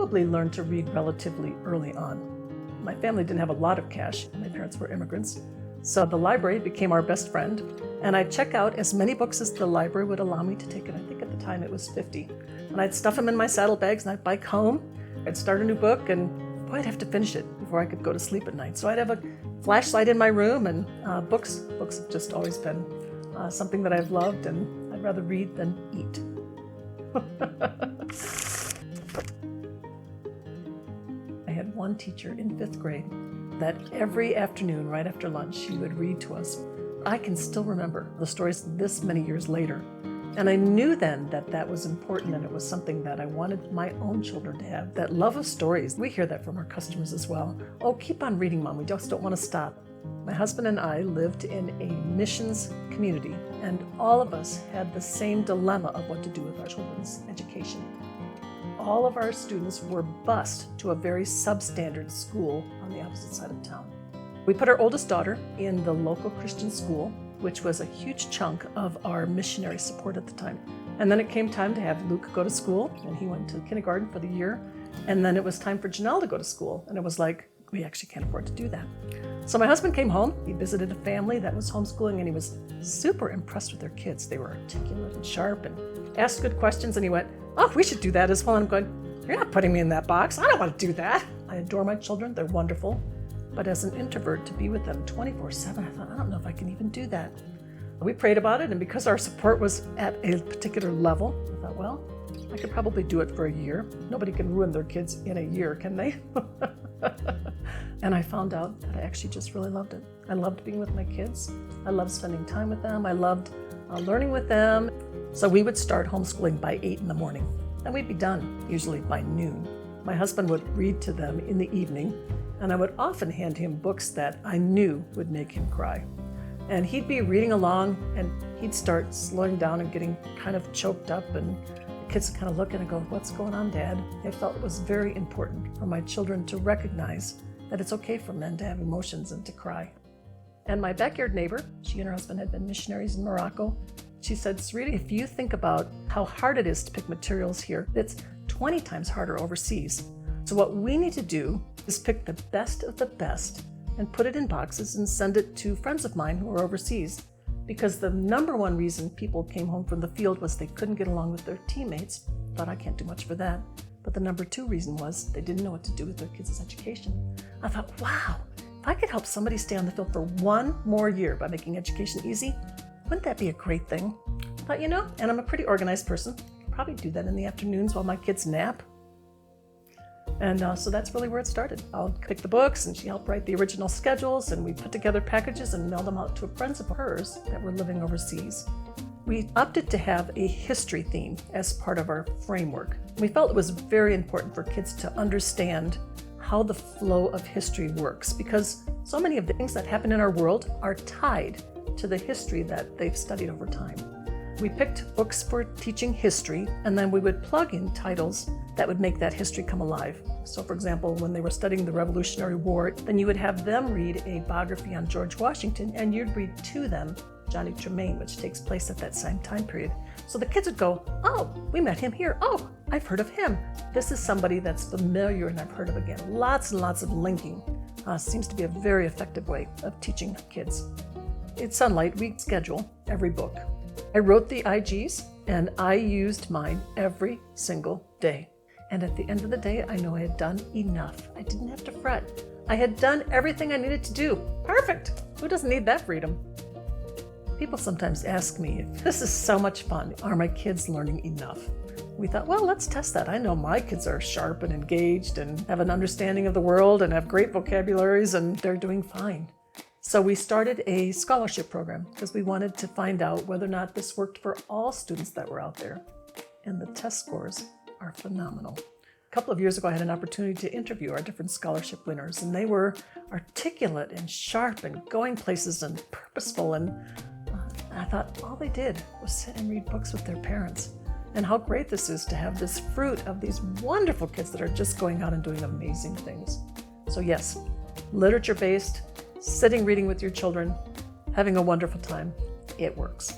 probably learned to read relatively early on. My family didn't have a lot of cash. My parents were immigrants. So the library became our best friend, and I'd check out as many books as the library would allow me to take, and I think at the time it was 50. And I'd stuff them in my saddlebags and I'd bike home. I'd start a new book, and boy, I'd have to finish it before I could go to sleep at night. So I'd have a flashlight in my room, and books have just always been something that I've loved, and I'd rather read than eat. I had one teacher in 5th grade that every afternoon, right after lunch, she would read to us. I can still remember the stories this many years later. And I knew then that that was important, and it was something that I wanted my own children to have, that love of stories. We hear that from our customers as well. Oh, keep on reading, Mom. We just don't want to stop. My husband and I lived in a missions community, and all of us had the same dilemma of what to do with our children's education. All of our students were bused to a very substandard school on the opposite side of town. We put our oldest daughter in the local Christian school, which was a huge chunk of our missionary support at the time. And then it came time to have Luke go to school, and he went to kindergarten for the year. And then it was time for Janelle to go to school, and it was like, we actually can't afford to do that. So my husband came home, he visited a family that was homeschooling, and he was super impressed with their kids. They were articulate and sharp and asked good questions, and he went, oh, we should do that as well. And I'm going, you're not putting me in that box. I don't want to do that. I adore my children, they're wonderful. But as an introvert, to be with them 24/7, I thought, I don't know if I can even do that. We prayed about it, and because our support was at a particular level, I thought, well, I could probably do it for a year. Nobody can ruin their kids in a year, can they? And I found out that I actually just really loved it. I loved being with my kids. I loved spending time with them. I loved learning with them. So we would start homeschooling by 8 in the morning, and we'd be done usually by noon. My husband would read to them in the evening, and I would often hand him books that I knew would make him cry. And he'd be reading along, and he'd start slowing down and getting kind of choked up, and the kids would kind of look and go, what's going on, Dad? I felt it was very important for my children to recognize that it's okay for men to have emotions and to cry. And my backyard neighbor, she and her husband had been missionaries in Morocco. She said, Sarita, if you think about how hard it is to pick materials here, it's 20 times harder overseas. So what we need to do is pick the best of the best and put it in boxes and send it to friends of mine who are overseas. Because the number one reason people came home from the field was they couldn't get along with their teammates. Thought I can't do much for that. But the number two reason was they didn't know what to do with their kids' education. I thought, wow, if I could help somebody stay on the field for one more year by making education easy, wouldn't that be a great thing? I thought, and I'm a pretty organized person. I'd probably do that in the afternoons while my kids nap. And so that's really where it started. I'll pick the books, and she helped write the original schedules, and we put together packages and mailed them out to friends of hers that were living overseas. We opted to have a history theme as part of our framework. We felt it was very important for kids to understand how the flow of history works, because so many of the things that happen in our world are tied to the history that they've studied over time. We picked books for teaching history, and then we would plug in titles that would make that history come alive. So for example, when they were studying the Revolutionary War, then you would have them read a biography on George Washington, and you'd read to them Johnny Tremaine, which takes place at that same time period. So the kids would go, oh, we met him here. Oh, I've heard of him. This is somebody that's familiar and I've heard of again. Lots and lots of linking. Seems to be a very effective way of teaching kids. At Sonlight, we schedule every book. I wrote the IGs, and I used mine every single day. And at the end of the day, I know I had done enough. I didn't have to fret. I had done everything I needed to do. Perfect. Who doesn't need that freedom? People sometimes ask me, this is so much fun. Are my kids learning enough? We thought, well, let's test that. I know my kids are sharp and engaged and have an understanding of the world and have great vocabularies, and they're doing fine. So we started a scholarship program because we wanted to find out whether or not this worked for all students that were out there. And the test scores are phenomenal. A couple of years ago, I had an opportunity to interview our different scholarship winners, and they were articulate and sharp and going places and purposeful. And I thought all they did was sit and read books with their parents. And how great this is to have this fruit of these wonderful kids that are just going out and doing amazing things. So yes, literature-based, sitting reading with your children, having a wonderful time, it works.